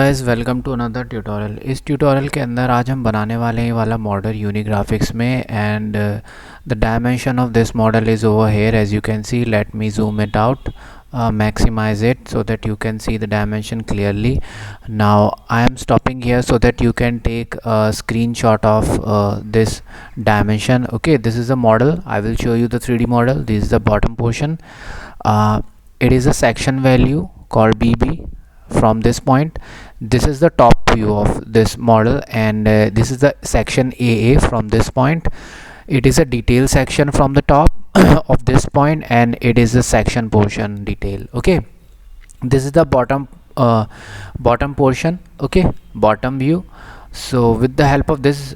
Guys welcome to another tutorial. इस tutorial के अंदर आज हम बनाने वाले हैं ये वाला मॉडल यूनिग्राफिक्स में and the dimension of this model is over here as you can see. Let me zoom it out, maximize it so that you can see the dimension clearly. Now I am stopping here so that you can take a screenshot of this dimension. Okay, this is the model. I will show you the 3D model. This is the bottom portion. It is a section value called BB. From this point, this is the top view of this model, and this is the section AA. From this point, it is a detail section from the top of this point, and it is the section portion detail. Okay, this is the bottom portion. Okay, bottom view. So with the help of this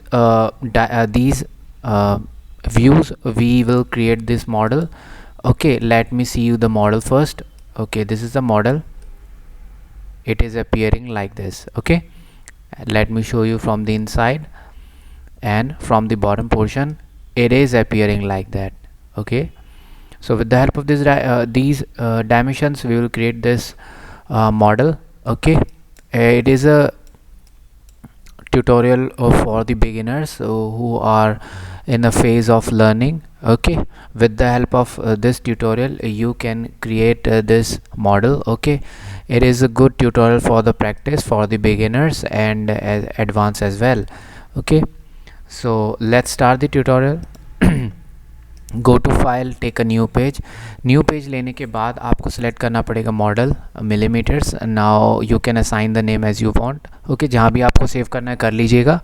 these views, we will create this model. Okay, let me see you the model first. Okay, this is the model. It is appearing like this. Okay, let me show you from the inside, and from the bottom portion it is appearing like that. Okay, so with the help of this these dimensions, we will create this model. Okay, it is a tutorial for the beginners who are in the phase of learning. Okay, with the help of this tutorial you can create this model. Okay, it is a good tutorial for the practice for the beginners and advanced as well. Okay, so let's start the tutorial. Go to file, take a new page. New page लेने के बाद आपको select करना पड़ेगा model millimetres. Now you can assign the name as you want. Okay, जहाँ भी आपको save करना है कर लीजिएगा।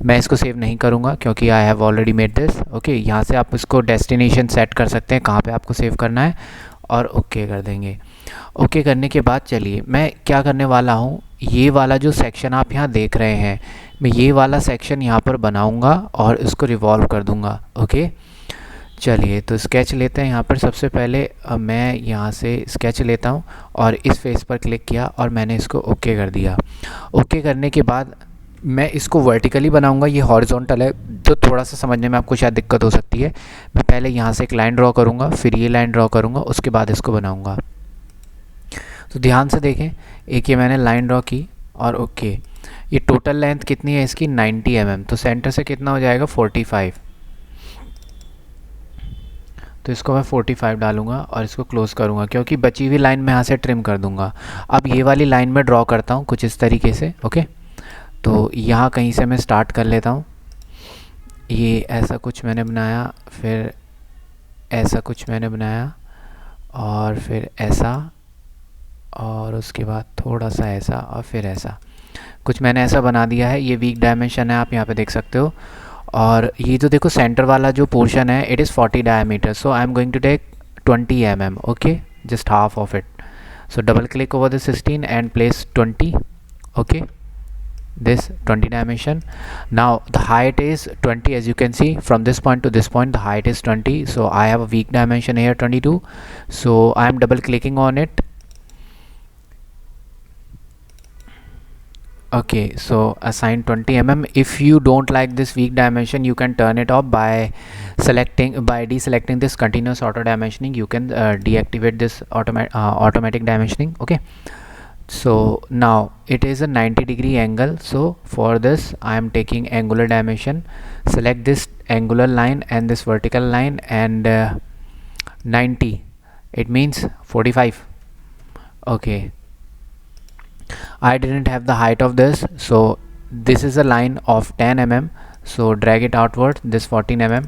मैं इसको सेव नहीं करूँगा क्योंकि I have already made this. Okay, यहाँ से आप इसको डेस्टिनेशन सेट कर सकते हैं कहाँ पे आपको सेव करना है, और ओके कर देंगे। ओके करने के बाद चलिए मैं क्या करने वाला हूँ, ये वाला जो सेक्शन आप यहाँ देख रहे हैं, मैं ये वाला सेक्शन यहाँ पर बनाऊँगा और इसको रिवॉल्व कर दूँगा। ओके, चलिए तो स्केच लेते हैं। यहाँ पर सबसे पहले मैं यहाँ से स्केच लेता हूँ और इस फेस पर क्लिक किया और मैंने इसको ओके कर दिया। ओके करने के बाद मैं इसको वर्टिकली बनाऊँगा, ये हॉरिजॉन्टल है तो थोड़ा सा समझने में आपको शायद दिक्कत हो सकती है। मैं पहले यहाँ से एक लाइन ड्रॉ करूँगा, फिर ये लाइन ड्रॉ करूँगा, उसके बाद इसको बनाऊँगा। तो ध्यान से देखें, एक ये मैंने लाइन ड्रॉ की और ओके। ये टोटल लेंथ कितनी है इसकी 90 mm, तो सेंटर से कितना हो जाएगा 45। तो इसको मैं 45 डालूंगा और इसको क्लोज़ करूंगा क्योंकि बची हुई लाइन मैं यहाँ से ट्रिम कर दूंगा। अब ये वाली लाइन में ड्रॉ करता हूँ कुछ इस तरीके से। ओके, तो यहाँ कहीं से मैं स्टार्ट कर लेता हूँ। ये ऐसा कुछ मैंने बनाया, फिर ऐसा कुछ मैंने बनाया, और फिर ऐसा, और उसके बाद थोड़ा सा ऐसा, और फिर ऐसा कुछ मैंने ऐसा बना दिया है। ये वीक डायमेंशन है, आप यहाँ पे देख सकते हो। और ये जो देखो सेंटर वाला जो पोर्शन है, it is 40 diameter, so I am going to take 20 mm. Okay, just half of it. So double click over the 16 and place 20. Okay, this 20 dimension. Now the height is 20, as you can see from this point to this point the height is 20, so I have a weak dimension here 22, so I am double clicking on it. Okay, so assign 20 mm. If you don't like this weak dimension, you can turn it off by deselecting this continuous auto dimensioning. You can deactivate this automatic dimensioning. Okay, so now it is a 90-degree angle, so for this I am taking angular dimension. Select this angular line and this vertical line, and 90, it means 45. Okay, I didn't have the height of this, so this is a line of 10 mm, so drag it outward this 14 mm,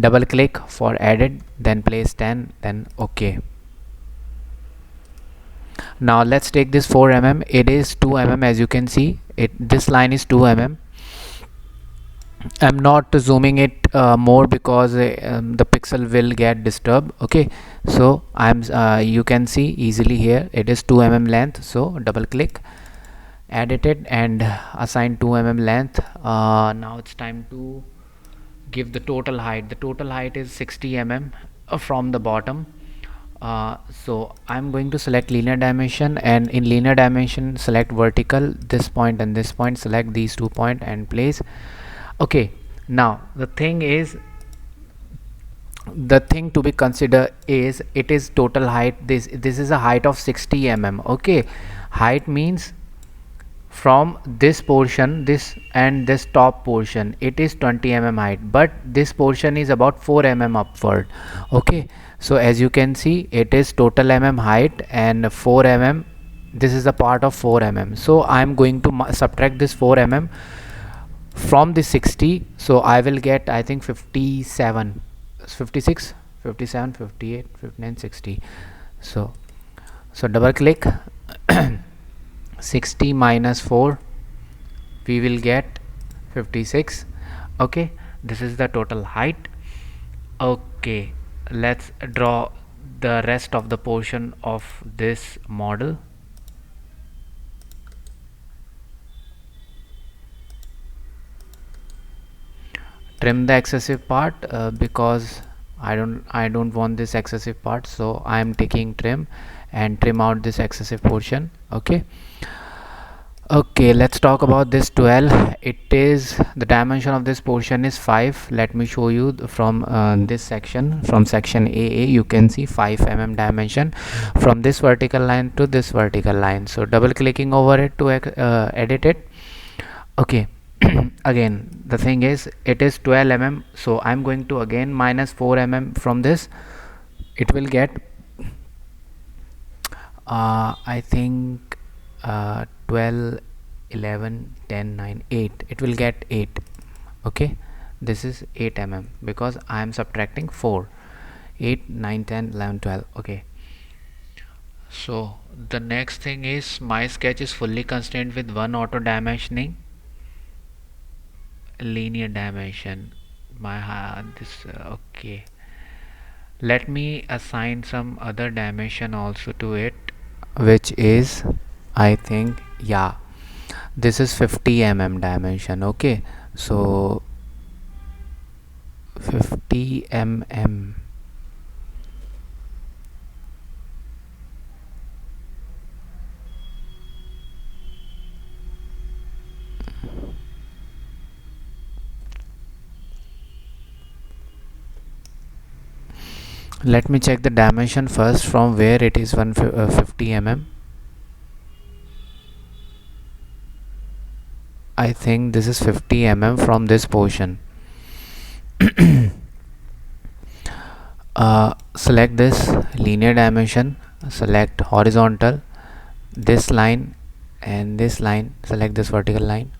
double click for edit, then place 10, then okay. Now let's take this 4 mm. It is 2 mm, as you can see. This line is 2 mm. I'm not zooming it more because the pixel will get disturbed. Okay, so you can see easily here it is 2 mm length, so double click, edit it, and assign 2 mm length. Now it's time to give the total height. The total height is 60 mm from the bottom. So I'm going to select linear dimension, and in linear dimension select vertical, this point and this point, select these 2 points and place. Okay, now the thing to be considered is it is total height. This is a height of 60 mm. Okay, height means from this portion, this and this top portion, it is 20 mm height, but this portion is about 4 mm upward. Okay, so as you can see, it is total mm height and 4 mm, this is a part of 4 mm. So I am going to subtract this 4 mm from the 60, so I will get, I think, 57, 56, 57, 58, 59, 60. So double click 60 minus 4, we will get 56. Okay, this is the total height. Okay, let's draw the rest of the portion of this model. Trim the excessive part because I don't want this excessive part, so I am taking trim and trim out this excessive portion. Okay, let's talk about this 12. It is, the dimension of this portion is 5. Let me show you from this section, from section AA, you can see 5 mm dimension from this vertical line to this vertical line. So double clicking over it to edit it. Okay, again the thing is, it is 12 mm, so I'm going to again minus 4 mm from this. It will get I think 12, 11, 10, 9, 8, it will get 8. Okay, this is 8 mm because I am subtracting 4, 8, 9, 10, 11, 12. Okay, so the next thing is, my sketch is fully constrained with one auto dimensioning linear dimension. Okay, let me assign some other dimension also to it, which is, I think, yeah, this is 50 mm dimension. Okay, so 50 mm. Let me check the dimension first, from where it is 50 mm. I think this is 50 mm from this portion. Select this linear dimension, select horizontal, this line and this line, select this vertical line,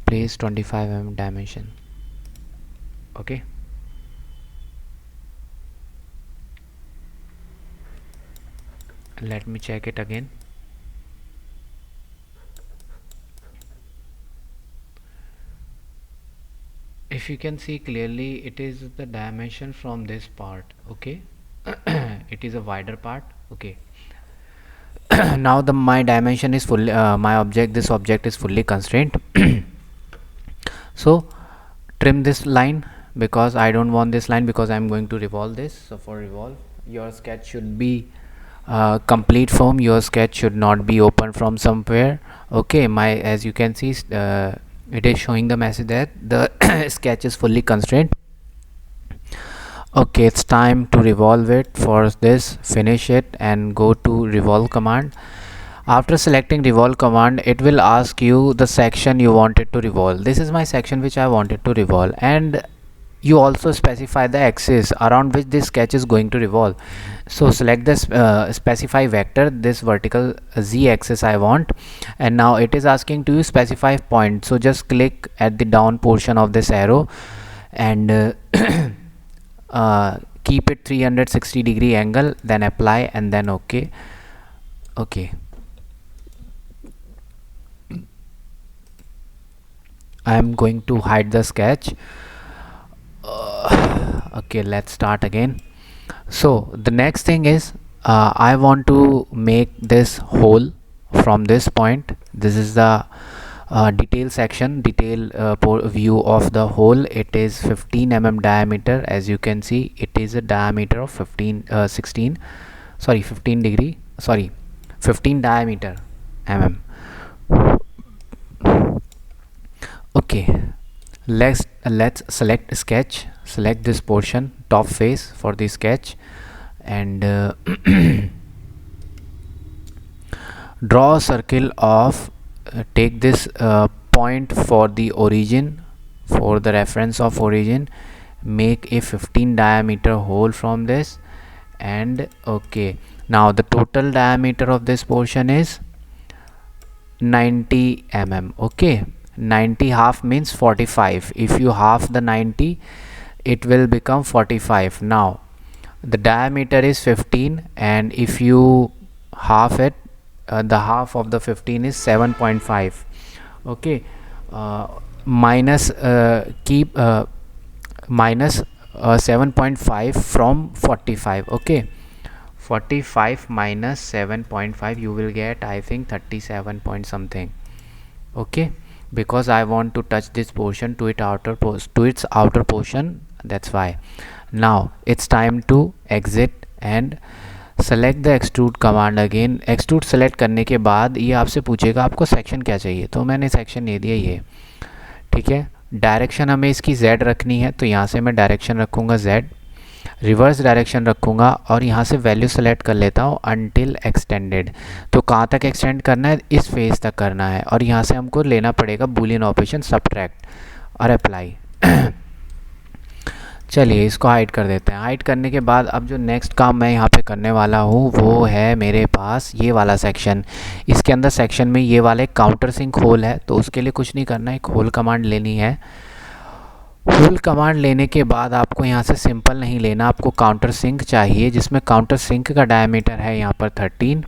place 25 mm dimension. Okay, let me check it again. If you can see clearly, it is the dimension from this part. Okay, it is a wider part. Okay, now my dimension is fully this object is fully constrained. So trim this line because I don't want this line, because I'm going to revolve this. So for revolve, your sketch should be complete form, your sketch should not be open from somewhere. Okay, as you can see, it is showing the message that the sketch is fully constrained. Okay, it's time to revolve it. For this, finish it and go to revolve command. After selecting revolve command, it will ask you the section you wanted to revolve. This is my section which I wanted to revolve, and you also specify the axis around which this sketch is going to revolve. So select this specify vector, this vertical z axis I want, and now it is asking to you specify point. So just click at the down portion of this arrow and keep it 360-degree angle, then apply and then okay. I am going to hide the sketch. Okay, let's start again. So the next thing is, I want to make this hole from this point. This is the detail section, view of the hole. It is 15 mm diameter. As you can see, it is a diameter of 15 diameter mm. Okay, let's select sketch, select this portion, top face for the sketch, and draw a circle of take this point for the origin, for the reference of origin, make a 15 diameter hole from this, and okay, now the total diameter of this portion is 90 mm. Okay, 90 half means 45. If you half the 90, it will become 45. Now the diameter is 15, and if you half it, the half of the 15 is 7.5. okay, minus keep minus 7.5 from 45. okay, 45 minus 7.5, you will get I think 37 point something. okay, because I want to touch this portion to its outer portion, that's why. Now it's time to exit and select the extrude command again. Extrude select करने के बाद ये आपसे पूछेगा आपको section क्या चाहिए, तो मैंने सेक्शन दे दिया ये. ठीक है, डायरेक्शन हमें इसकी z रखनी है, तो यहाँ से मैं डायरेक्शन रखूँगा z, रिवर्स डायरेक्शन रखूँगा और यहाँ से वैल्यू सेलेक्ट कर लेता हूँ अनटिल एक्सटेंडेड. तो कहाँ तक एक्सटेंड करना है, इस फेज तक करना है, और यहाँ से हमको लेना पड़ेगा बूलियन ऑपरेशन सब्ट्रैक्ट और अप्लाई. चलिए इसको हाइड कर देते हैं. हाइड करने के बाद अब जो नेक्स्ट काम मैं यहाँ पे करने वाला हूँ वो है मेरे पास ये वाला सेक्शन. इसके अंदर सेक्शन में ये वाला एक काउंटर सिंक होल है, तो उसके लिए कुछ नहीं करना है, एक होल कमांड लेनी है. होल कमांड लेने के बाद आपको यहाँ से सिंपल नहीं लेना, आपको काउंटर सिंक चाहिए, जिसमें काउंटर सिंक का डायमीटर है यहाँ पर 13,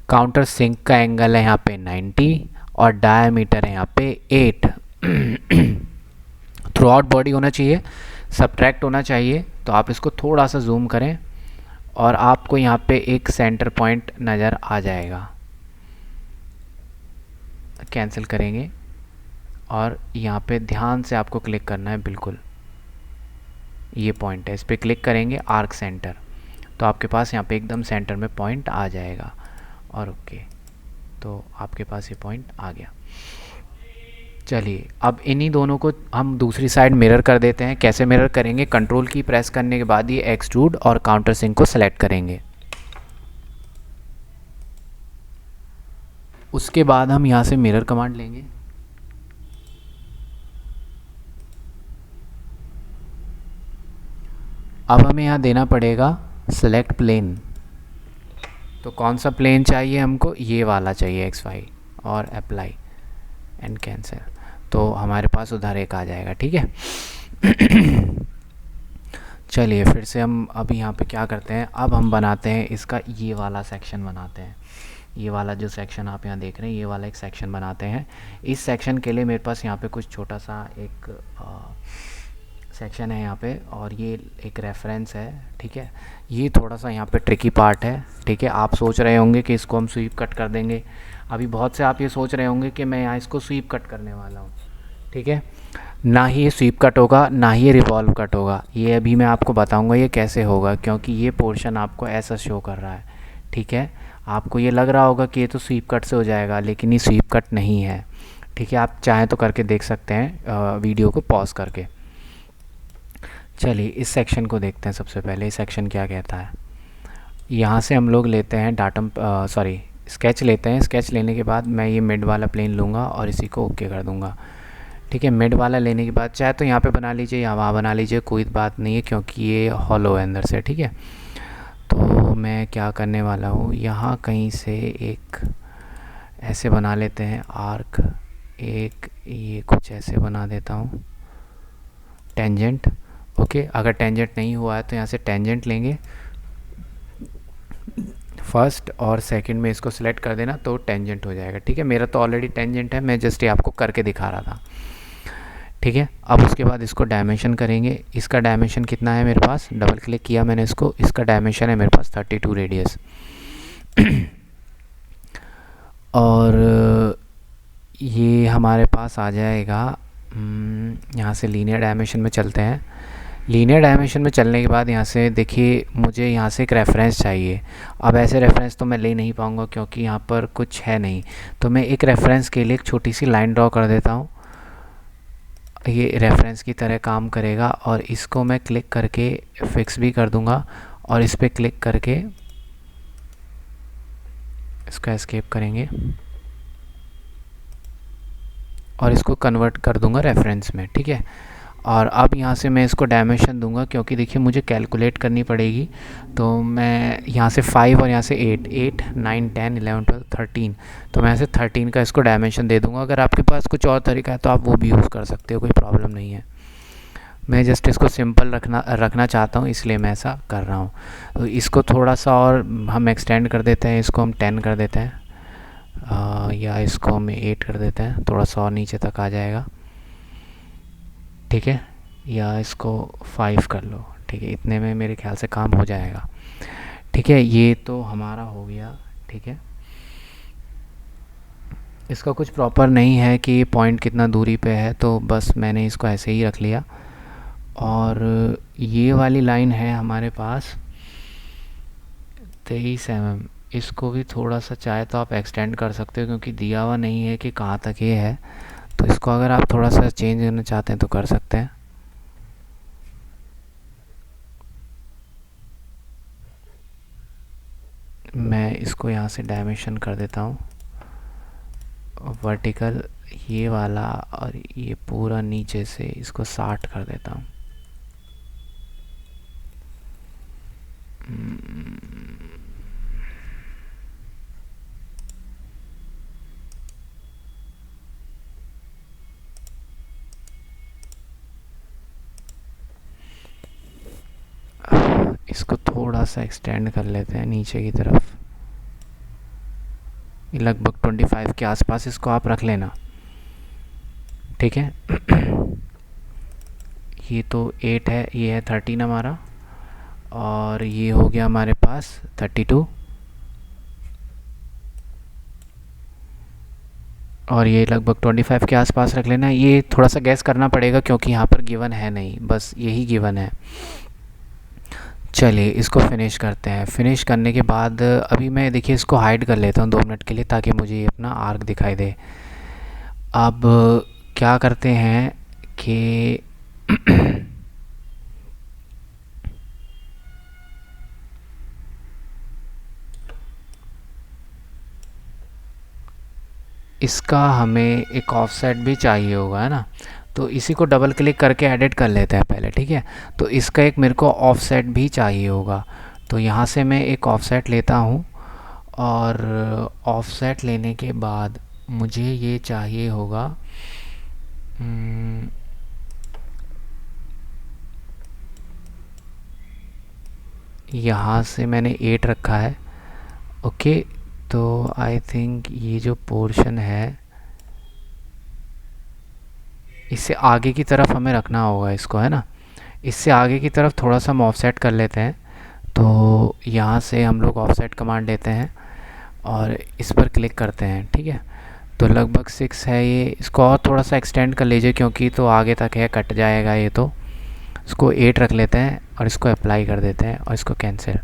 काउंटर सिंक का एंगल है यहाँ पे 90 और डायमीटर है यहाँ पे 8. थ्रू आउट बॉडी होना चाहिए, सब्ट्रैक्ट होना चाहिए. तो आप इसको थोड़ा सा जूम करें और आपको यहाँ पे एक सेंटर पॉइंट नज़र आ जाएगा. कैंसिल करेंगे और यहाँ पे ध्यान से आपको क्लिक करना है, बिल्कुल ये पॉइंट है, इस पर क्लिक करेंगे आर्क सेंटर, तो आपके पास यहाँ पे एकदम सेंटर में पॉइंट आ जाएगा. और ओके, तो आपके पास ये पॉइंट आ गया. चलिए अब इन्हीं दोनों को हम दूसरी साइड मिरर कर देते हैं. कैसे मिरर करेंगे, कंट्रोल की प्रेस करने के बाद ये एक्सट्रूड और काउंटर सिंक को सेलेक्ट करेंगे. उसके बाद हम यहाँ से मिरर कमांड लेंगे. अब हमें यहाँ देना पड़ेगा सेलेक्ट प्लेन. तो कौन सा प्लेन चाहिए हमको, ये वाला चाहिए XY, और अप्लाई एंड कैंसिल. तो हमारे पास उधर एक आ जाएगा. ठीक है. चलिए फिर से हम अभी यहाँ पे क्या करते हैं, अब हम बनाते हैं इसका ये वाला सेक्शन बनाते हैं. ये वाला जो सेक्शन आप यहाँ देख रहे हैं, ये वाला एक सेक्शन बनाते हैं. इस सेक्शन के लिए मेरे पास यहाँ पे कुछ छोटा सा एक सेक्शन है यहाँ पे, और ये एक रेफरेंस है. ठीक है, ये थोड़ा सा यहाँ पे ट्रिकी पार्ट है. ठीक है, आप सोच रहे होंगे कि इसको हम स्वीप कट कर देंगे. अभी बहुत से आप ये सोच रहे होंगे कि मैं यहाँ इसको स्वीप कट करने वाला हूँ. ठीक है, ना ही ये स्वीप कट होगा, ना ही ये रिवॉल्व कट होगा. ये अभी मैं आपको बताऊँगा ये कैसे होगा, क्योंकि ये पोर्शन आपको ऐसा शो कर रहा है. ठीक है, आपको ये लग रहा होगा कि ये तो स्वीप कट से हो जाएगा, लेकिन ये स्वीप कट नहीं है. ठीक है, आप चाहें तो करके देख सकते हैं वीडियो को पॉज करके. चलिए इस सेक्शन को देखते हैं. सबसे पहले इस सेक्शन क्या कहता है. यहाँ से हम लोग लेते हैं स्केच लेते हैं. स्केच लेने के बाद मैं ये मिड वाला प्लेन लूँगा और इसी को ओके कर दूँगा. ठीक है, मिड वाला लेने के बाद चाहे तो यहाँ पे बना लीजिए या वहाँ बना लीजिए, कोई बात नहीं है, क्योंकि ये हॉलो है अंदर से. ठीक है, तो मैं क्या करने वाला हूँ, यहाँ कहीं से एक ऐसे बना लेते हैं आर्क, एक ये कुछ ऐसे बना देता हूँ टेंजेंट. ओके, अगर टेंजेंट नहीं हुआ है तो यहाँ से टेंजेंट लेंगे, फर्स्ट और सेकंड में इसको सिलेक्ट कर देना तो टेंजेंट हो जाएगा. ठीक है, मेरा तो ऑलरेडी टेंजेंट है, मैं जस्ट ये आपको करके दिखा रहा था. ठीक है, अब उसके बाद इसको डायमेंशन करेंगे. इसका डायमेंशन कितना है मेरे पास, डबल क्लिक किया मैंने इसको, इसका डायमेंशन है मेरे पास 32 रेडियस. और ये हमारे पास आ जाएगा. यहाँ से लीनियर डायमेंशन में चलते हैं. लीनियर डायमेंशन में चलने के बाद यहाँ से देखिए, मुझे यहाँ से एक रेफरेंस चाहिए. अब ऐसे रेफरेंस तो मैं ले नहीं पाऊँगा क्योंकि यहाँ पर कुछ है नहीं, तो मैं एक रेफरेंस के लिए एक छोटी सी लाइन ड्रॉ कर देता हूँ. ये रेफरेंस की तरह काम करेगा, और इसको मैं क्लिक करके फिक्स भी कर दूँगा, और इस पर क्लिक करके इसको एस्केप करेंगे और इसको कन्वर्ट कर दूंगा रेफरेंस में, ठीक है। और अब यहाँ से मैं इसको डायमेंशन दूंगा, क्योंकि देखिए मुझे कैलकुलेट करनी पड़ेगी। तो मैं यहाँ से 5 और यहाँ से 8, 8, 9, 10, 11, 12, 13, तो मैं यहाँ से 13 का इसको डायमेंशन दे दूंगा। अगर आपके पास कुछ और तरीका है तो आप वो भी यूज़ कर सकते हो, कोई प्रॉब्लम नहीं है। मैं जस्ट इसको सिंपल रखना चाहता हूँ, इसलिए मैं ऐसा कर रहा हूँ। तो इसको थोड़ा सा और हम एक्सटेंड कर देते हैं, इसको हम 10 कर देते हैं, या इसको हम 8 कर देते हैं, थोड़ा सा और नीचे तक आ जाएगा, ठीक है। या इसको 5 कर लो, ठीक है। इतने में मेरे ख्याल से काम हो जाएगा, ठीक है। ये तो हमारा हो गया, ठीक है। इसका कुछ प्रॉपर नहीं है कि पॉइंट कितना दूरी पे है, तो बस मैंने इसको ऐसे ही रख लिया। और ये वाली लाइन है हमारे पास 23 mm, इसको भी थोड़ा सा चाहे तो आप एक्सटेंड कर सकते हो, क्योंकि दिया हुआ नहीं है कि कहाँ तक ये है। तो इसको अगर आप थोड़ा सा चेंज करना चाहते हैं तो कर सकते हैं। मैं इसको यहाँ से डायमेंशन कर देता हूँ वर्टिकल, ये वाला, और ये पूरा नीचे से इसको 60 कर देता हूँ। इसको थोड़ा सा एक्सटेंड कर लेते हैं नीचे की तरफ, लगभग 25 के आसपास इसको आप रख लेना, ठीक है। ये तो 8 है, ये है 13 हमारा, और ये हो गया हमारे पास 32, और ये लगभग 25 के आसपास रख लेना। ये थोड़ा सा गैस करना पड़ेगा क्योंकि यहाँ पर गिवन है नहीं, बस यही गिवन है। चलिए इसको फिनिश करते हैं। फिनिश करने के बाद अभी मैं देखिए इसको हाइड कर लेता हूँ 2 मिनट के लिए, ताकि मुझे ये अपना आर्क दिखाई दे। अब क्या करते हैं कि इसका हमें एक ऑफसेट भी चाहिए होगा, है ना। तो इसी को डबल क्लिक करके एडिट कर लेते हैं पहले, ठीक है। तो इसका एक मेरे को ऑफसेट भी चाहिए होगा, तो यहाँ से मैं एक ऑफसेट लेता हूँ, और ऑफसेट लेने के बाद मुझे ये चाहिए होगा, यहाँ से मैंने 8 रखा है, ओके। तो आई थिंक ये जो पोर्शन है इससे आगे की तरफ हमें रखना होगा इसको, है ना। इससे आगे की तरफ थोड़ा सा हम ऑफसेट कर लेते हैं। तो यहाँ से हम लोग ऑफसेट कमांड लेते हैं और इस पर क्लिक करते हैं, ठीक है। तो लगभग 6 है ये, इसको और थोड़ा सा एक्सटेंड कर लीजिए क्योंकि तो आगे तक है, कट जाएगा ये। तो इसको 8 रख लेते हैं और इसको अप्लाई कर देते हैं और इसको कैंसिल।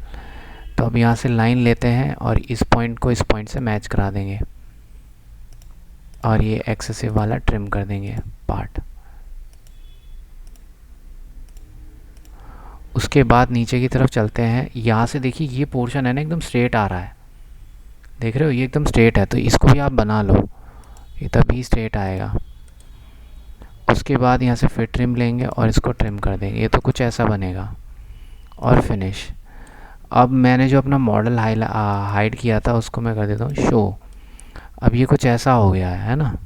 तो अब यहाँ से लाइन लेते हैं और इस पॉइंट को इस पॉइंट से मैच करा देंगे, और ये एक्सेसिव वाला ट्रिम कर देंगे पार्ट। उसके बाद नीचे की तरफ चलते हैं। यहाँ से देखिए ये पोर्शन है ना एकदम स्ट्रेट आ रहा है, देख रहे हो, ये एकदम स्ट्रेट है। तो इसको भी आप बना लो, ये तभी स्ट्रेट आएगा। उसके बाद यहाँ से फिर ट्रिम लेंगे और इसको ट्रिम कर देंगे, ये तो कुछ ऐसा बनेगा। और फिनिश। अब मैंने जो अपना मॉडल हाइड किया था उसको मैं कर देता हूँ शो। अब ये कुछ ऐसा हो गया है ना।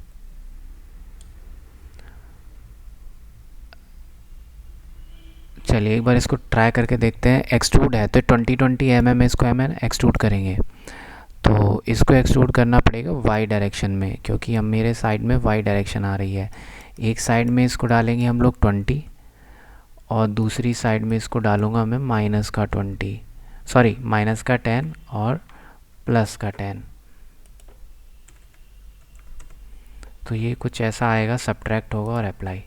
चलिए एक बार इसको ट्राई करके देखते हैं। एक्सट्रूड है तो 20 mm इसको एक्सट्रूड करेंगे। तो इसको एक्सट्रूड करना पड़ेगा वाई डायरेक्शन में, क्योंकि हम मेरे साइड में वाई डायरेक्शन आ रही है। एक साइड में इसको डालेंगे हम लोग 20, और दूसरी साइड में इसको डालूंगा मैं माइनस का 10 और प्लस का 10। तो ये कुछ ऐसा आएगा, सब्ट्रैक्ट होगा और अप्लाई,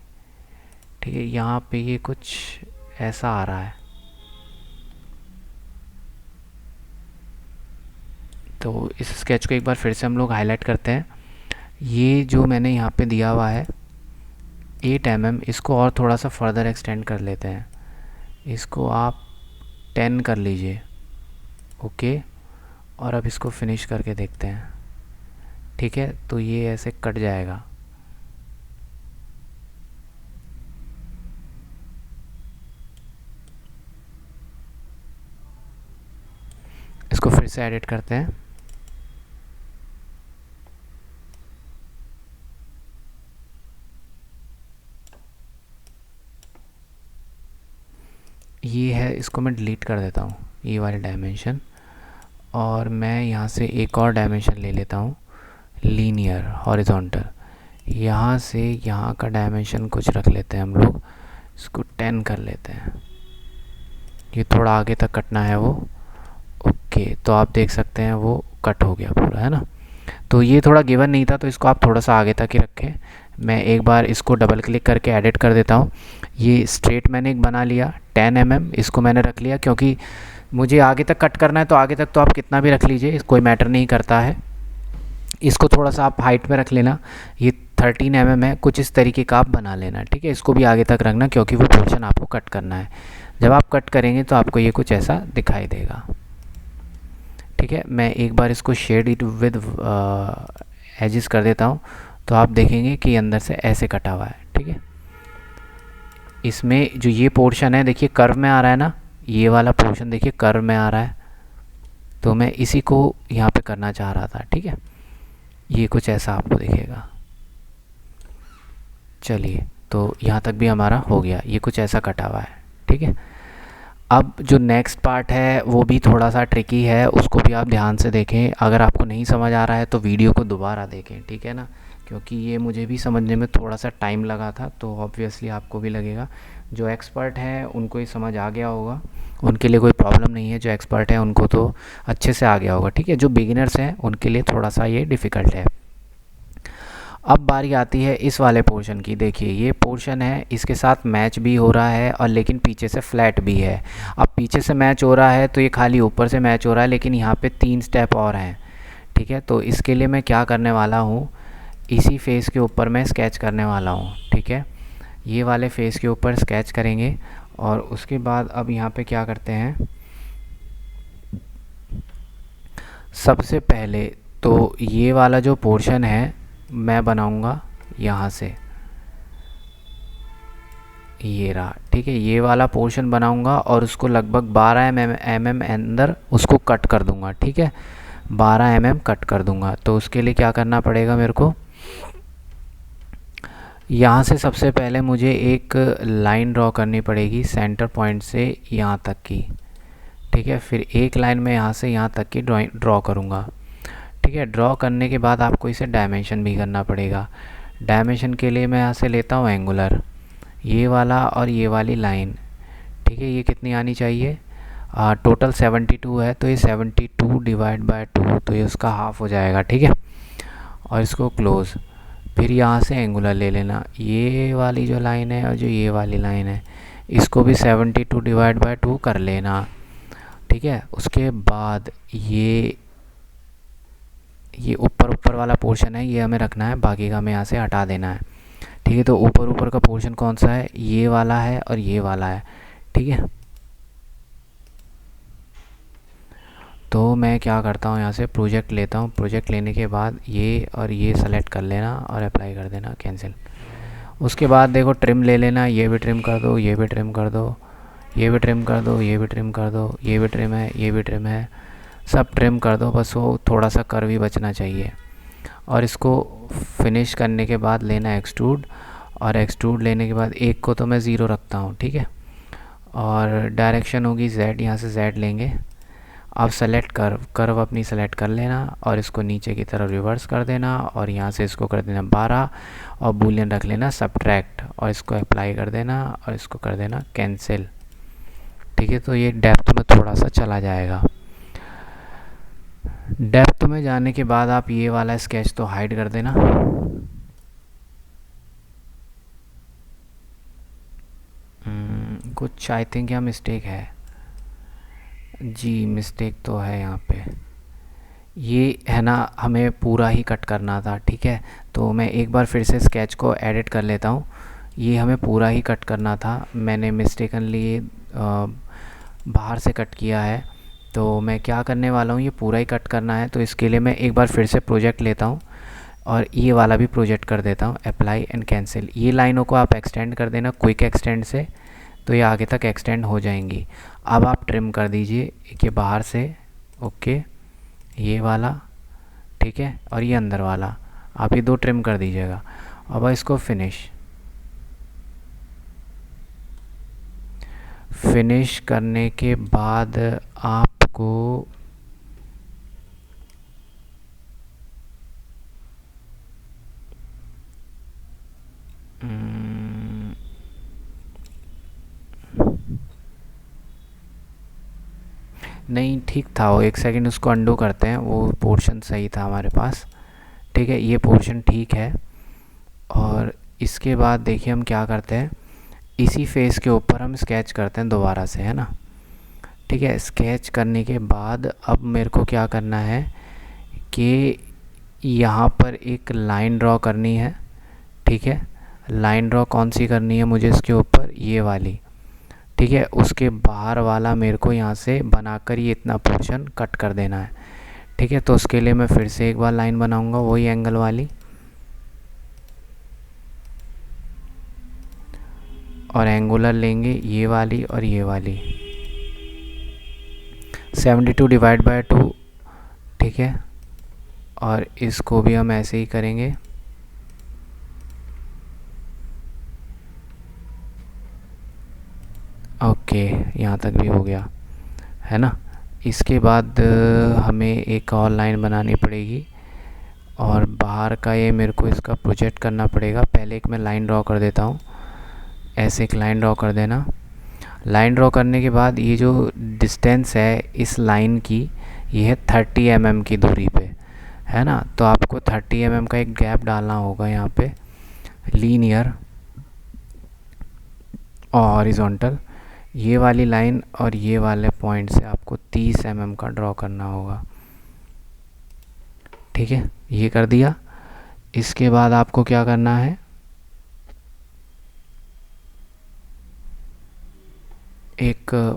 ठीक है। यहाँ पे ये कुछ ऐसा आ रहा है। तो इस स्केच को एक बार फिर से हम लोग हाईलाइट करते हैं। ये जो मैंने यहाँ पे दिया हुआ है 8 mm, इसको और थोड़ा सा फर्दर एक्सटेंड कर लेते हैं। इसको आप 10 कर लीजिए, ओके। और अब इसको फिनिश करके देखते हैं। ठीक है, तो ये ऐसे कट जाएगा। इसको फिर से एडिट करते हैं। ये है, इसको मैं डिलीट कर देता हूँ, ये वाले डायमेंशन, और मैं यहाँ से एक और डायमेंशन ले लेता हूँ, लीनियर हॉरिजॉन्टल। यहाँ से यहाँ का डायमेंशन कुछ रख लेते हैं हम लोग, इसको 10 कर लेते हैं। ये थोड़ा आगे तक कटना है वो। ओके, तो आप देख सकते हैं वो कट हो गया पूरा, है ना। तो ये थोड़ा गिवन नहीं था, तो इसको आप थोड़ा सा आगे तक ही रखें। मैं एक बार इसको डबल क्लिक करके एडिट कर देता हूँ। ये स्ट्रेट मैंने एक बना लिया 10 mm, इसको मैंने रख लिया क्योंकि मुझे आगे तक कट करना है, तो आगे तक तो आप कितना भी रख लीजिए, कोई मैटर नहीं करता है। इसको थोड़ा सा आप हाइट में रख लेना, ये 13 mm है, कुछ इस तरीके का आप बना लेना। ठीक है, इसको भी आगे तक रखना क्योंकि वो पोर्शन आपको कट करना है। जब आप कट करेंगे तो आपको ये कुछ ऐसा दिखाई देगा। ठीक है, मैं एक बार इसको शेड इट विद एजिस कर देता हूँ, तो आप देखेंगे कि अंदर से ऐसे कटा हुआ है। ठीक है, इसमें जो ये पोर्शन है देखिए कर्व में आ रहा है ना, ये वाला पोर्शन देखिए कर्व में आ रहा है, तो मैं इसी को यहाँ पे करना चाह रहा था। ठीक है, ये कुछ ऐसा आपको दिखेगा। चलिए, तो यहाँ तक भी हमारा हो गया, ये कुछ ऐसा कटा हुआ है। ठीक है, अब जो नेक्स्ट पार्ट है वो भी थोड़ा सा ट्रिकी है, उसको भी आप ध्यान से देखें। अगर आपको नहीं समझ आ रहा है तो वीडियो को दोबारा देखें, ठीक है ना, क्योंकि ये मुझे भी समझने में थोड़ा सा टाइम लगा था, तो ऑब्वियसली आपको भी लगेगा। जो एक्सपर्ट हैं उनको ये समझ आ गया होगा, उनके लिए कोई प्रॉब्लम नहीं है। जो एक्सपर्ट हैं उनको तो अच्छे से आ गया होगा। ठीक है, जो बिगिनर्स हैं उनके लिए थोड़ा सा ये डिफ़िकल्ट है। अब बारी आती है इस वाले पोर्शन की। देखिए ये पोर्शन है, इसके साथ मैच भी हो रहा है और लेकिन पीछे से फ्लैट भी है। अब पीछे से मैच हो रहा है तो ये खाली ऊपर से मैच हो रहा है, लेकिन यहाँ पे 3 स्टेप और हैं। ठीक है, तो इसके लिए मैं क्या करने वाला हूँ, इसी फेस के ऊपर मैं स्केच करने वाला हूँ। ठीक है, ये वाले फेस के ऊपर स्केच करेंगे और उसके बाद अब यहाँ पे क्या करते हैं, सबसे पहले तो ये वाला जो पोर्शन है मैं बनाऊंगा यहाँ से, ये रहा। ठीक है, ये वाला पोर्शन बनाऊंगा और उसको लगभग 12 mm अंदर उसको कट कर दूंगा। ठीक है, 12 mm कट कर दूंगा। तो उसके लिए क्या करना पड़ेगा मेरे को, यहाँ से सबसे पहले मुझे एक लाइन ड्रॉ करनी पड़ेगी सेंटर पॉइंट से यहाँ तक की। ठीक है, फिर एक लाइन में यहाँ से यहाँ तक की ड्रॉ करूँगा। ठीक है, ड्रॉ करने के बाद आपको इसे डायमेंशन भी करना पड़ेगा। डायमेंशन के लिए मैं यहाँ से लेता हूँ एंगुलर, ये वाला और ये वाली लाइन। ठीक है, ये कितनी आनी चाहिए, टोटल 72 है, तो ये 72 डिवाइड बाय 2, तो ये उसका हाफ हो जाएगा। ठीक है, और इसको क्लोज़। फिर यहाँ से एंगुलर ले लेना, ये वाली जो लाइन है और जो ये वाली लाइन है, इसको भी 72 डिवाइड बाय 2 कर लेना। ठीक है, उसके बाद ये ऊपर ऊपर वाला पोर्शन है, ये हमें रखना है, बाकी का हमें यहाँ से हटा देना है। ठीक है, तो ऊपर ऊपर का पोर्शन कौन सा है, ये वाला है और ये वाला है। ठीक है, तो मैं क्या करता हूँ, यहाँ से प्रोजेक्ट लेता हूँ, प्रोजेक्ट लेने के बाद ये और ये सेलेक्ट कर लेना और अप्लाई कर देना, कैंसिल। उसके बाद देखो ट्रिम ले लेना, ये भी ट्रिम कर दो, ये भी ट्रिम कर दो, ये भी ट्रिम कर दो, ये भी ट्रिम कर दो, ये भी ट्रिम है, ये भी ट्रिम है, सब ट्रिम कर दो, बस वो थोड़ा सा कर्व ही बचना चाहिए। और इसको फिनिश करने के बाद लेना एक्सट्रूड, और एक्सट्रूड लेने के बाद एक को तो मैं ज़ीरो रखता हूँ। ठीक है, और डायरेक्शन होगी Z, यहाँ से Z लेंगे। अब सेलेक्ट कर्व अपनी सेलेक्ट कर लेना और इसको नीचे की तरफ रिवर्स कर देना और यहाँ से इसको कर देना 12 और बूलियन रख लेना सब्ट्रैक्ट और इसको अप्लाई कर देना और इसको कर देना कैंसिल। ठीक है, तो ये डेप्थ में थोड़ा सा चला जाएगा। डेप्थ में जाने के बाद आप ये वाला स्केच तो हाइड कर देना। कुछ आई थिंक यहाँ मिस्टेक है जी, मिस्टेक तो है यहाँ पे, ये है ना, हमें पूरा ही कट करना था। ठीक है, तो मैं एक बार फिर से स्केच को एडिट कर लेता हूँ, ये हमें पूरा ही कट करना था, मैंने मिस्टेकनली बाहर से कट किया है। तो मैं क्या करने वाला हूँ, ये पूरा ही कट करना है, तो इसके लिए मैं एक बार फिर से प्रोजेक्ट लेता हूँ और ये वाला भी प्रोजेक्ट कर देता हूँ, अप्लाई एंड कैंसिल। ये लाइनों को आप एक्सटेंड कर देना क्विक एक्सटेंड से, तो ये आगे तक एक्सटेंड हो जाएंगी। अब आप ट्रिम कर दीजिए ये बाहर से, ओके, ये वाला, ठीक है, और ये अंदर वाला, आप ये दो ट्रिम कर दीजिएगा। अब इसको फिनिश करने के बाद आपको नहीं, ठीक था वो, एक सेकंड उसको अंडू करते हैं, वो पोर्शन सही था हमारे पास, ठीक है, ये पोर्शन ठीक है। और इसके बाद देखिए हम क्या करते हैं, इसी फेस के ऊपर हम स्केच करते हैं दोबारा से, है ना, ठीक है। स्केच करने के बाद अब मेरे को क्या करना है कि यहाँ पर एक लाइन ड्रॉ करनी है, ठीक है। लाइन ड्रॉ कौन सी करनी है मुझे, इसके ऊपर ये वाली, ठीक है। उसके बाहर वाला मेरे को यहाँ से बनाकर ये इतना पोर्शन कट कर देना है, ठीक है। तो उसके लिए मैं फिर से एक बार लाइन बनाऊंगा वही एंगल वाली, और एंगुलर लेंगे ये वाली और ये वाली, 72 डिवाइड बाय 2, ठीक है। और इसको भी हम ऐसे ही करेंगे, ओके, यहाँ तक भी हो गया, है ना। इसके बाद हमें एक और लाइन बनानी पड़ेगी, और बाहर का ये मेरे को इसका प्रोजेक्ट करना पड़ेगा। पहले एक मैं लाइन ड्रॉ कर देता हूँ, ऐसे एक लाइन ड्रॉ कर देना। लाइन ड्रॉ करने के बाद ये जो डिस्टेंस है इस लाइन की, ये है 30 mm की दूरी पे, है ना। तो आपको 30 mm का एक गैप डालना होगा यहाँ पे, लीनियर और हॉरिजॉन्टल, ये वाली लाइन और ये वाले पॉइंट से आपको 30 mm का ड्रॉ करना होगा, ठीक है। ये कर दिया। इसके बाद आपको क्या करना है, एक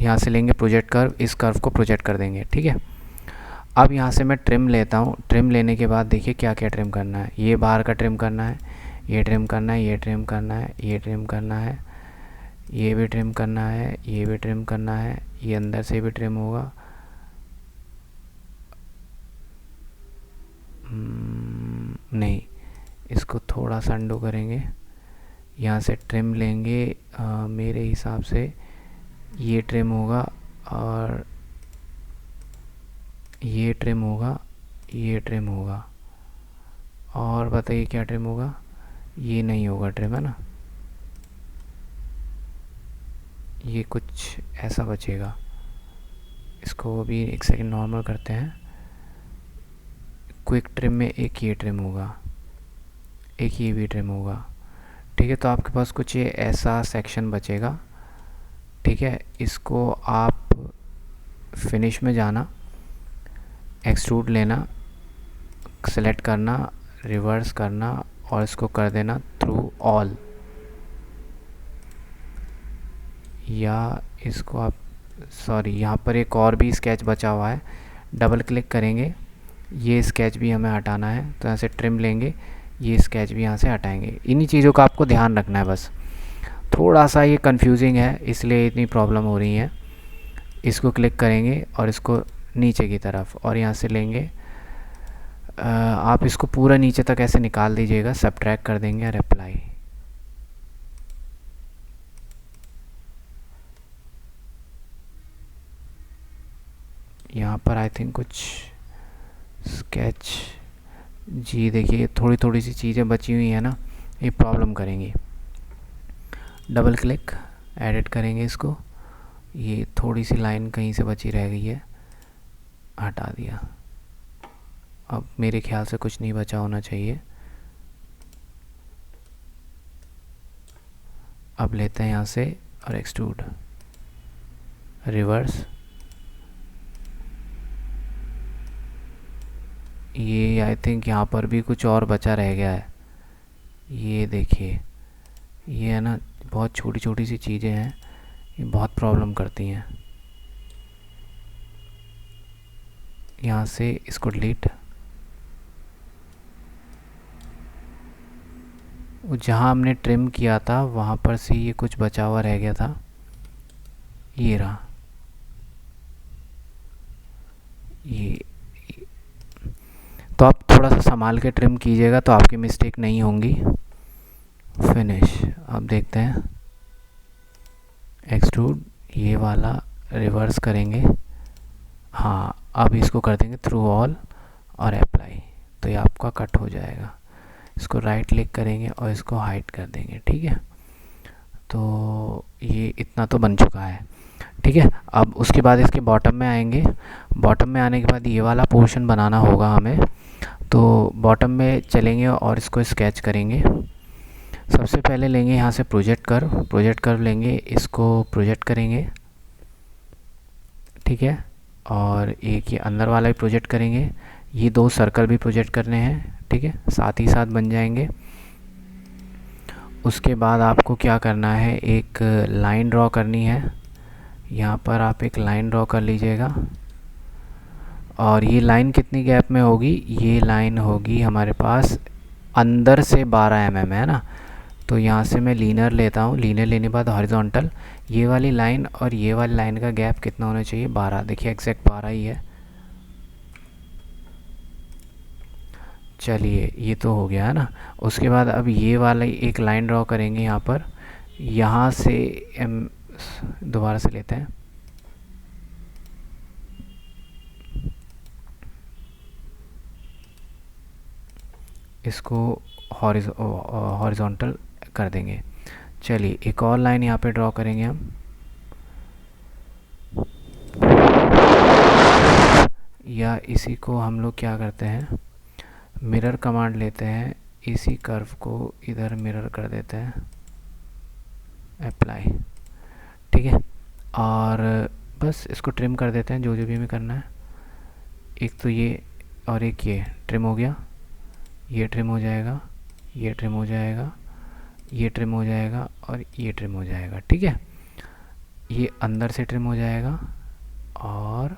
यहाँ से लेंगे प्रोजेक्ट कर्व, इस कर्व को प्रोजेक्ट कर देंगे, ठीक है। अब यहाँ से मैं ट्रिम लेता हूँ। ट्रिम लेने के बाद देखिए क्या क्या ट्रिम करना है, ये बाहर का ट्रिम करना है, ये ट्रिम करना है, ये ट्रिम करना है, ये ट्रिम करना है, ये भी ट्रिम करना है, ये भी ट्रिम करना है, ये अंदर से भी ट्रिम होगा, नहीं, इसको थोड़ा सा अंडू करेंगे, यहाँ से ट्रिम लेंगे, मेरे हिसाब से ये ट्रिम होगा, और ये ट्रिम होगा, ये ट्रिम होगा, और बताइए क्या ट्रिम होगा, ये नहीं होगा ट्रिम, है ना, ये कुछ ऐसा बचेगा। इसको भी एक सेकंड नॉर्मल करते हैं। क्विक ट्रिम में एक ये ट्रिम होगा, एक ये भी ट्रिम होगा, ठीक है। तो आपके पास कुछ ये ऐसा सेक्शन बचेगा, ठीक है। इसको आप फिनिश में जाना, एक्सट्रूड लेना, सेलेक्ट करना, रिवर्स करना, और इसको कर देना थ्रू ऑल, या इसको आप, सॉरी, यहाँ पर एक और भी स्केच बचा हुआ है, डबल क्लिक करेंगे, ये स्केच भी हमें हटाना है, तो यहाँ से ट्रिम लेंगे, ये स्केच भी यहाँ से हटाएंगे। इन्हीं चीज़ों का आपको ध्यान रखना है बस। थोड़ा सा ये कंफ्यूजिंग है, इसलिए इतनी प्रॉब्लम हो रही है। इसको क्लिक करेंगे और इसको नीचे की तरफ, और यहाँ से लेंगे, आप इसको पूरा नीचे तक ऐसे निकाल दीजिएगा, सब्ट्रैक्ट कर देंगे और अप्लाई। यहाँ पर आई थिंक कुछ स्केच, जी देखिए थोड़ी थोड़ी सी चीज़ें बची हुई हैं ना, ये प्रॉब्लम करेंगी। डबल क्लिक, एडिट करेंगे इसको, ये थोड़ी सी लाइन कहीं से बची रह गई है, हटा दिया। अब मेरे ख्याल से कुछ नहीं बचा होना चाहिए। अब लेते हैं यहाँ से और एक्सट्रूड, रिवर्स, ये आई थिंक यहाँ पर भी कुछ और बचा रह गया है, ये देखिए, ये है ना, बहुत छोटी छोटी सी चीज़ें हैं, ये बहुत प्रॉब्लम करती हैं। यहाँ से इसको डिलीट, जहाँ हमने ट्रिम किया था वहाँ पर से ये कुछ बचा हुआ रह गया था, ये रहा ये। तो आप थोड़ा सा संभाल के ट्रिम कीजिएगा तो आपकी मिस्टेक नहीं होंगी। फिनिश, अब देखते हैं एक्सट्रूड, ये वाला रिवर्स करेंगे, हाँ अब इसको कर देंगे थ्रू ऑल और अप्लाई, तो ये आपका कट हो जाएगा। इसको राइट क्लिक करेंगे और इसको हाइड कर देंगे, ठीक है। तो ये इतना तो बन चुका है, ठीक है। अब उसके बाद इसके बॉटम में आएंगे, बॉटम में आने के बाद ये वाला पोर्शन बनाना होगा हमें, तो बॉटम में चलेंगे और इसको स्केच करेंगे। सबसे पहले लेंगे यहाँ से प्रोजेक्ट कर्व लेंगे, इसको प्रोजेक्ट करेंगे, ठीक है। और एक ये अंदर वाला भी प्रोजेक्ट करेंगे, ये दो सर्कल भी प्रोजेक्ट करने हैं, ठीक है, साथ ही साथ बन जाएंगे। उसके बाद आपको क्या करना है, एक लाइन ड्रॉ करनी है, यहाँ पर आप एक लाइन ड्रॉ कर लीजिएगा। और ये लाइन कितनी गैप में होगी, ये लाइन होगी हमारे पास अंदर से 12 mm है ना। तो यहाँ से मैं लीनियर लेता हूँ, लीनियर लेने के बाद हॉरिजॉन्टल, ये वाली लाइन और ये वाली लाइन का गैप कितना होना चाहिए, 12, देखिए एग्जैक्ट 12 ही है। चलिए ये तो हो गया है ना। उसके बाद अब ये वाला एक लाइन ड्रॉ करेंगे यहाँ पर, यहाँ से दोबारा से लेते हैं, इसको हॉरिजॉन्टल कर देंगे। चलिए एक और लाइन यहाँ पे ड्रॉ करेंगे हम, या इसी को हम लोग क्या करते हैं, मिरर कमांड लेते हैं, इसी कर्व को इधर मिरर कर देते हैं, अप्लाई, ठीक है। और बस इसको ट्रिम कर देते हैं, जो जो भी हमें करना है। एक तो ये और एक ये ट्रिम हो गया, ये ट्रिम हो जाएगा, ये ट्रिम हो जाएगा, ये ट्रिम हो जाएगा और ये ट्रिम हो जाएगा, ठीक है। ये अंदर से ट्रिम हो जाएगा और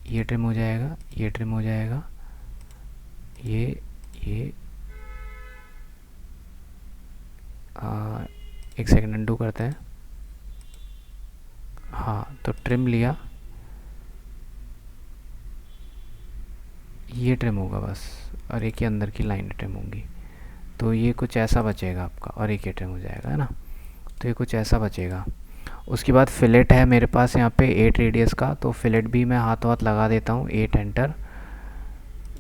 ये ट्रिम हो जाएगा, ये ट्रिम हो जाएगा, ये एक सेकंड अंडू करते हैं, हाँ तो ट्रिम लिया, ये ट्रिम होगा बस, और एक ही अंदर की लाइन ट्रिम होंगी, तो ये कुछ ऐसा बचेगा आपका, और एक ये ट्रिम हो जाएगा, है ना। तो ये कुछ ऐसा बचेगा। उसके बाद फिलेट है मेरे पास यहाँ पे 8 रेडियस का, तो फिलेट भी मैं हाथों हाथ लगा देता हूँ, 8 एंटर,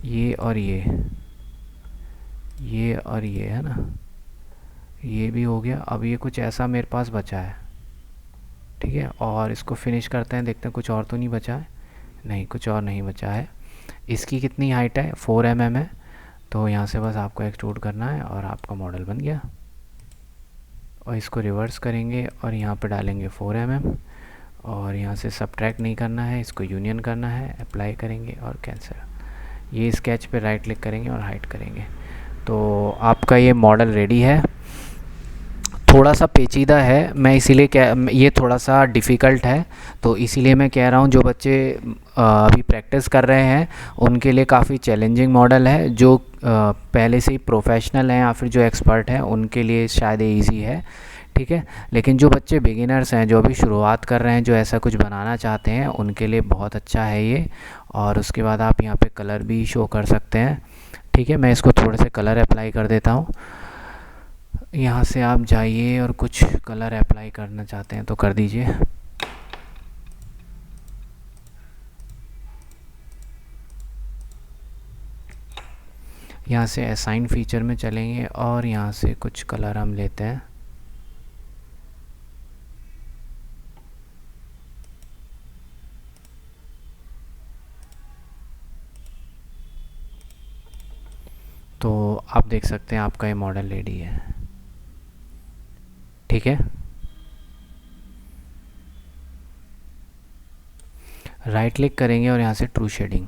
ये और ये और ये है ना, ये भी हो गया। अब ये कुछ ऐसा मेरे पास बचा है, ठीक है। और इसको फिनिश करते हैं, देखते हैं कुछ और तो नहीं बचा है, नहीं कुछ और नहीं बचा है। इसकी कितनी हाइट है, 4 mm है, तो यहाँ से बस आपको एक्सट्रूड करना है और आपका मॉडल बन गया। और इसको रिवर्स करेंगे और यहाँ पे डालेंगे 4 mm, और यहाँ से सब्ट्रैक्ट नहीं करना है, इसको यूनियन करना है, अप्लाई करेंगे और कैंसिल। ये स्केच पे राइट क्लिक करेंगे और हाइड करेंगे, तो आपका ये मॉडल रेडी है। थोड़ा सा पेचीदा है, मैं इसीलिए ये थोड़ा सा डिफ़िकल्ट है, तो इसीलिए मैं कह रहा हूँ जो बच्चे अभी प्रैक्टिस कर रहे हैं उनके लिए काफ़ी चैलेंजिंग मॉडल है, जो पहले से ही प्रोफेशनल हैं या फिर जो एक्सपर्ट हैं उनके लिए शायद ईजी है, ठीक है। लेकिन जो बच्चे बिगिनर्स हैं, जो अभी शुरुआत कर रहे हैं, जो ऐसा कुछ बनाना चाहते हैं, उनके लिए बहुत अच्छा है ये। और उसके बाद आप यहाँ पे कलर भी शो कर सकते हैं, ठीक है। मैं इसको थोड़े से कलर अप्लाई कर देता हूँ, यहाँ से आप जाइए और कुछ कलर अप्लाई करना चाहते हैं तो कर दीजिए। यहाँ से असाइन फीचर में चलेंगे और यहाँ से कुछ कलर हम लेते हैं, तो आप देख सकते हैं आपका ये मॉडल रेडी है, ठीक है। राइट क्लिक करेंगे और यहाँ से ट्रू शेडिंग,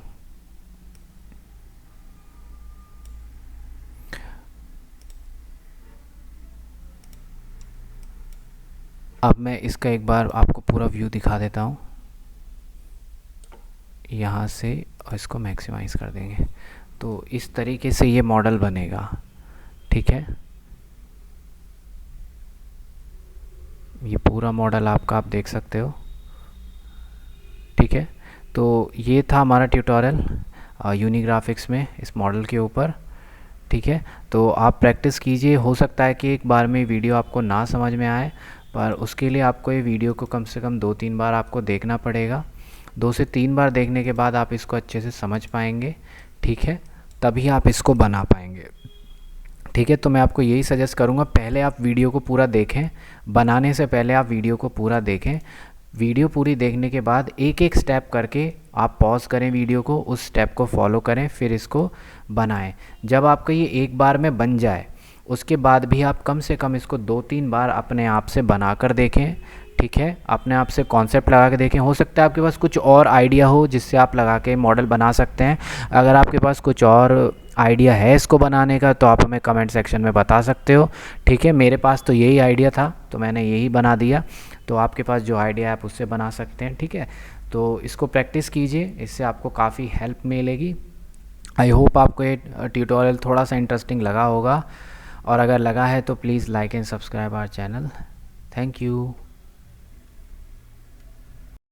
अब मैं इसका एक बार आपको पूरा व्यू दिखा देता हूँ यहाँ से, और इसको मैक्सिमाइज़ कर देंगे। तो इस तरीके से ये मॉडल बनेगा, ठीक है। ये पूरा मॉडल आपका आप देख सकते हो, ठीक है। तो ये था हमारा ट्यूटोरियल यूनिग्राफिक्स में इस मॉडल के ऊपर, ठीक है। तो आप प्रैक्टिस कीजिए, हो सकता है कि एक बार में वीडियो आपको ना समझ में आए, पर उसके लिए आपको ये वीडियो को कम से कम 2-3 बार आपको देखना पड़ेगा। 2 से 3 बार देखने के बाद आप इसको अच्छे से समझ पाएंगे, ठीक है, तभी आप इसको बना पाएंगे, ठीक है। तो मैं आपको यही सजेस्ट करूँगा, पहले आप वीडियो को पूरा देखें, बनाने से पहले आप वीडियो को पूरा देखें। वीडियो पूरी देखने के बाद एक एक स्टेप करके आप पॉज करें वीडियो को, उस स्टेप को फॉलो करें, फिर इसको बनाएं। जब आपका ये एक बार में बन जाए, उसके बाद भी आप कम से कम इसको 2-3 बार अपने आप से बना कर देखें, ठीक है। अपने आप से कॉन्सेप्ट लगा के देखें। हो सकता है आपके पास कुछ और आइडिया हो जिससे आप लगा के मॉडल बना सकते हैं। अगर आपके पास कुछ और आइडिया है इसको बनाने का, तो आप हमें कमेंट सेक्शन में बता सकते हो, ठीक है। मेरे पास तो यही आइडिया था, तो मैंने यही बना दिया। तो आपके पास जो आइडिया है आप उससे बना सकते हैं, ठीक है। तो इसको प्रैक्टिस कीजिए, इससे आपको काफ़ी हेल्प मिलेगी। आई होप आपको ये ट्यूटोरियल थोड़ा सा इंटरेस्टिंग लगा होगा, और अगर लगा है तो please like and subscribe our channel. Thank you.